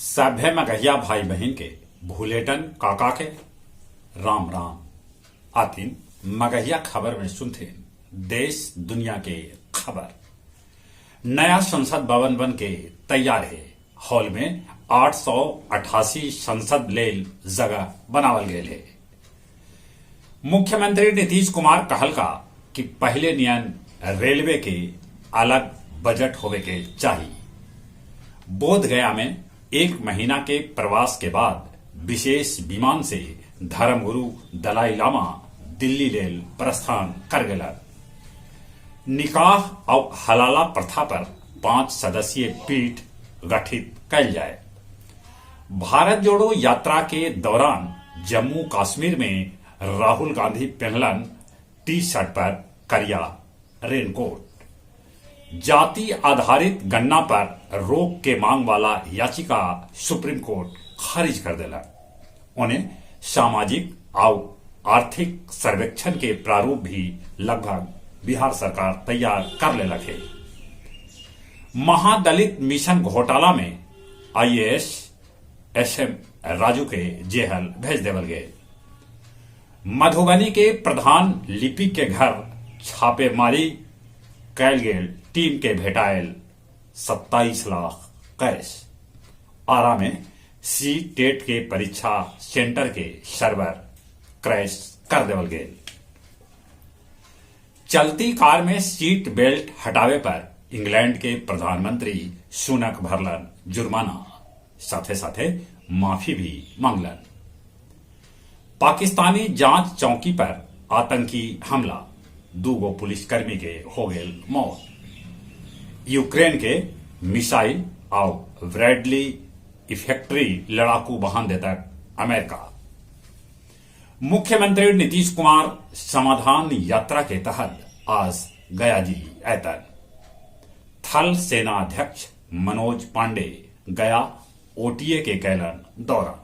सभ्य मगहिया भाई बहन के भूलेटन काका के राम राम। आतिन मगहिया खबर में सुनते देश दुनिया के खबर। नया संसद भवन बन के तैयार है। हॉल में 888 संसद लेल जगह बनावल गए है। मुख्यमंत्री नीतीश कुमार कहल का कि पहले नियन रेलवे के अलग बजट होवे के चाहिए। बोध गया में 1 महीना के प्रवास के बाद विशेष विमान से धर्मगुरु दलाई लामा दिल्ली लेल प्रस्थान कर गए। निकाह और हलाला प्रथा पर 5 सदस्यीय पीठ गठित कल जाए। भारत जोड़ो यात्रा के दौरान जम्मू कश्मीर में राहुल गांधी पहनलन टी शर्ट पर करिया रेनकोट। जाति आधारित गणना पर रोक के मांग वाला याचिका सुप्रीम कोर्ट खारिज कर दिला। उन्हें सामाजिक और आर्थिक सर्वेक्षण के प्रारूप भी लगभग बिहार सरकार तैयार कर ले लगे। महादलित मिशन घोटाला में आईएएस एसएम राजू के जेहल भेज देवल गए। मधुबनी के प्रधान लिपिक के घर छापेमारी कैल गेल टीम के भेटायल 27 लाख कैश। आरा में सी टेट के परीक्षा सेंटर के सर्वर क्रैश कर देवल गए। चलती कार में सीट बेल्ट हटावे पर इंग्लैंड के प्रधानमंत्री सुनक भरलन जुर्माना, साथे साथे माफी भी मांगलन। पाकिस्तानी जांच चौकी पर आतंकी हमला, 2 पुलिसकर्मी के हो गए मौत। यूक्रेन के मिसाइल और ब्रैडली इफेक्ट्री लड़ाकू वाहन देता अमेरिका। मुख्यमंत्री नीतीश कुमार समाधान यात्रा के तहत आज गया जी ऐतन। थल सेना अध्यक्ष मनोज पांडे गया ओटीए के कैलन दौरा।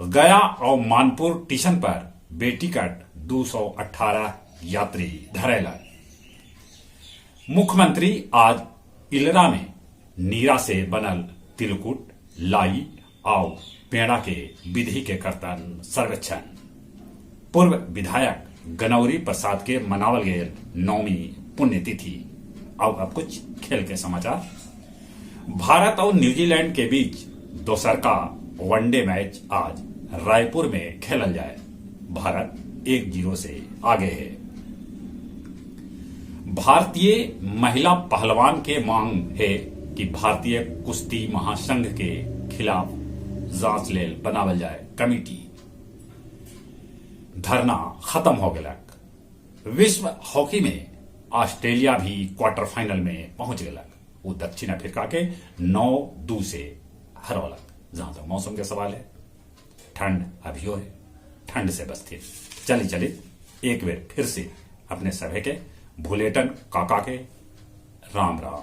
गया और मानपुर स्टेशन पर बेटिकट 218 यात्री धरेलन। मुख्यमंत्री आज इलरा में नीरा से बनल तिलकुट, लाई और पेड़ा के विधि के कर्तन सर्वेक्षण। पूर्व विधायक गनौरी प्रसाद के मनावल गए 9वीं पुण्यतिथि। अब कुछ खेल के समाचार। भारत और न्यूजीलैंड के बीच दोसर का वनडे मैच आज रायपुर में खेलल जाए। भारत 1-0 से आगे है। भारतीय महिला पहलवान के मांग है कि भारतीय कुश्ती महासंघ के खिलाफ जांच लेल बनावल जाए कमेटी। धरना खत्म हो गलक। विश्व हॉकी में ऑस्ट्रेलिया भी क्वार्टर फाइनल में पहुंच गलक। वो दक्षिण अफ्रीका के 9-2 से हरौलक। जहां तक मौसम के सवाल है, ठंड अभी है, ठंड से बचते। चली एक बार फिर से अपने सभी के भूलेटन काका के राम राम।